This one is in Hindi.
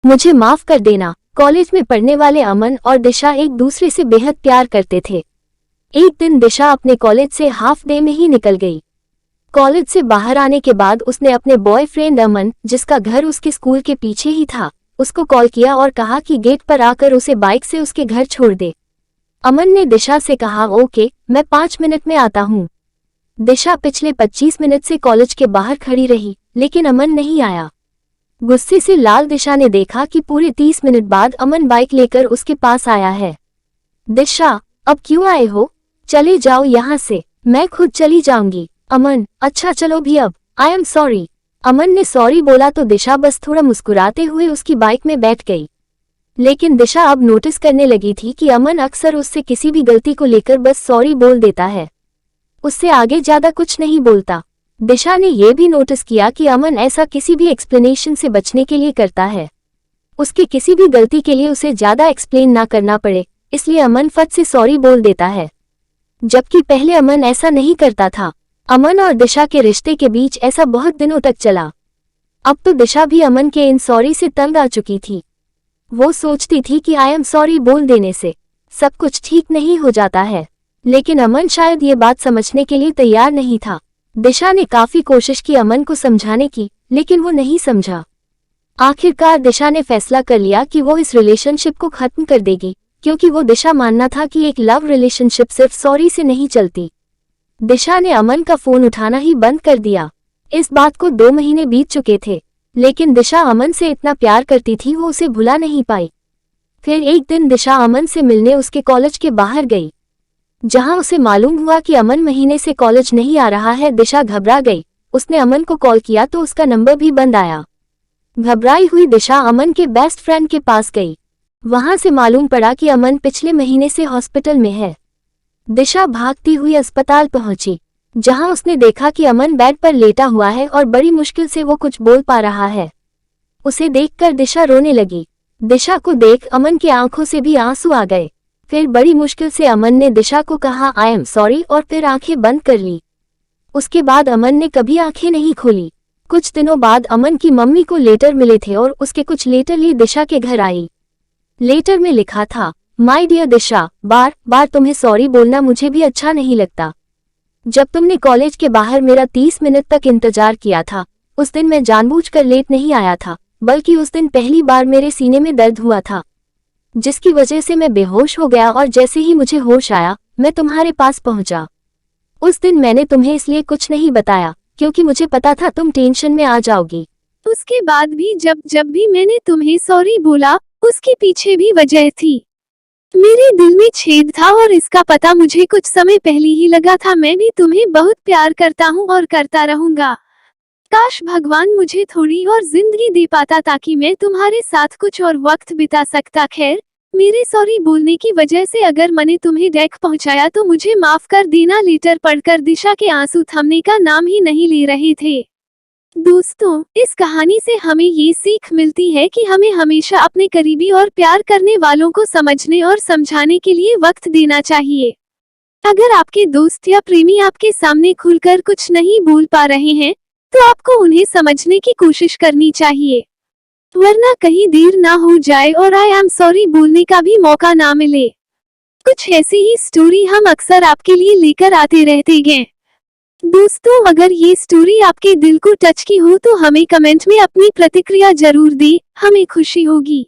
मुझे माफ कर देना। कॉलेज में पढ़ने वाले अमन और दिशा एक दूसरे से बेहद प्यार करते थे। एक दिन दिशा अपने कॉलेज से हाफ डे में ही निकल गई। कॉलेज से बाहर आने के बाद उसने अपने बॉयफ्रेंड अमन, जिसका घर उसके स्कूल के पीछे ही था, उसको कॉल किया और कहा कि गेट पर आकर उसे बाइक से उसके घर छोड़ दे। अमन ने दिशा से कहा, ओके, मैं 5 मिनट में आता हूँ। दिशा पिछले 25 मिनट से कॉलेज के बाहर खड़ी रही, लेकिन अमन नहीं आया। गुस्से से लाल दिशा ने देखा कि पूरे 30 मिनट बाद अमन बाइक लेकर उसके पास आया है। दिशा, अब क्यों आए हो? चले जाओ यहाँ से, मैं खुद चली जाऊंगी। अमन, अच्छा चलो भी अब, आई एम सॉरी। अमन ने सॉरी बोला तो दिशा बस थोड़ा मुस्कुराते हुए उसकी बाइक में बैठ गई। लेकिन दिशा अब नोटिस करने लगी थी कि अमन अक्सर उससे किसी भी गलती को लेकर बस सॉरी बोल देता है, उससे आगे ज्यादा कुछ नहीं बोलता। दिशा ने यह भी नोटिस किया कि अमन ऐसा किसी भी एक्सप्लेनेशन से बचने के लिए करता है। उसकी किसी भी गलती के लिए उसे ज्यादा एक्सप्लेन ना करना पड़े, इसलिए अमन फट से सॉरी बोल देता है, जबकि पहले अमन ऐसा नहीं करता था। अमन और दिशा के रिश्ते के बीच ऐसा बहुत दिनों तक चला। अब तो दिशा भी अमन के इन सॉरी से तंग आ चुकी थी। वो सोचती थी कि आई एम सॉरी बोल देने से सब कुछ ठीक नहीं हो जाता है, लेकिन अमन शायद ये बात समझने के लिए तैयार नहीं था। दिशा ने काफी कोशिश की अमन को समझाने की, लेकिन वो नहीं समझा। आखिरकार दिशा ने फैसला कर लिया कि वो इस रिलेशनशिप को खत्म कर देगी, क्योंकि वो दिशा मानना था कि एक लव रिलेशनशिप सिर्फ सॉरी से नहीं चलती। दिशा ने अमन का फोन उठाना ही बंद कर दिया। इस बात को 2 महीने बीत चुके थे, लेकिन दिशा अमन से इतना प्यार करती थी, वो उसे भुला नहीं पाई। फिर एक दिन दिशा अमन से मिलने उसके कॉलेज के बाहर गई। जहां उसे मालूम हुआ कि अमन महीने से कॉलेज नहीं आ रहा है, दिशा घबरा गई। उसने अमन को कॉल किया तो उसका नंबर भी बंद आया। घबराई हुई दिशा अमन के बेस्ट फ्रेंड के पास गई। वहां से मालूम पड़ा कि अमन पिछले महीने से हॉस्पिटल में है। दिशा भागती हुई अस्पताल पहुंची, जहां उसने देखा कि अमन बेड पर लेटा हुआ है और बड़ी मुश्किल से वो कुछ बोल पा रहा है। उसे देखकर दिशा रोने लगी। दिशा को देख अमन की आंखों से भी आंसू आ गए। फिर बड़ी मुश्किल से अमन ने दिशा को कहा, आई एम सॉरी, और फिर आंखें बंद कर ली। उसके बाद अमन ने कभी आंखें नहीं खोली। कुछ दिनों बाद अमन की मम्मी को लेटर मिले थे और उसके कुछ लेटर लिए दिशा के घर आई। लेटर में लिखा था, माय डियर दिशा, बार बार तुम्हें सॉरी बोलना मुझे भी अच्छा नहीं लगता। जब तुमने कॉलेज के बाहर मेरा 30 मिनट तक इंतजार किया था, उस दिन मैं जानबूझकर लेट नहीं आया था, बल्कि उस दिन पहली बार मेरे सीने में दर्द हुआ था, जिसकी वजह से मैं बेहोश हो गया और जैसे ही मुझे होश आया, मैं तुम्हारे पास पहुंचा। उस दिन मैंने तुम्हें इसलिए कुछ नहीं बताया, क्योंकि मुझे पता था तुम टेंशन में आ जाओगी। उसके बाद भी जब भी मैंने तुम्हें सॉरी बोला, उसके पीछे भी वजह थी। मेरे दिल में छेद था और इसका पता मुझे कुछ समय पहले ही लगा था। मैं भी तुम्हें बहुत प्यार करता हूँ और करता रहूंगा। काश भगवान मुझे थोड़ी और जिंदगी दे पाता ताकि मैं तुम्हारे साथ कुछ और वक्त बिता सकता। खैर, मेरे सॉरी बोलने की वजह से अगर मैंने तुम्हें डेक पहुंचाया तो मुझे माफ कर देना। लेटर पढ़कर दिशा के आंसू थमने का नाम ही नहीं ले रहे थे। दोस्तों, इस कहानी से हमें ये सीख मिलती है कि हमें हमेशा अपने करीबी और प्यार करने वालों को समझने और समझाने के लिए वक्त देना चाहिए। अगर आपके दोस्त या प्रेमी आपके सामने खुलकर कुछ नहीं बोल पा रहे हैं, तो आपको उन्हें समझने की कोशिश करनी चाहिए, वरना कहीं देर ना हो जाए और आई एम सॉरी बोलने का भी मौका ना मिले। कुछ ऐसी ही स्टोरी हम अक्सर आपके लिए लेकर आते रहते हैं। दोस्तों, अगर ये स्टोरी आपके दिल को टच की हो तो हमें कमेंट में अपनी प्रतिक्रिया जरूर दें, हमें खुशी होगी।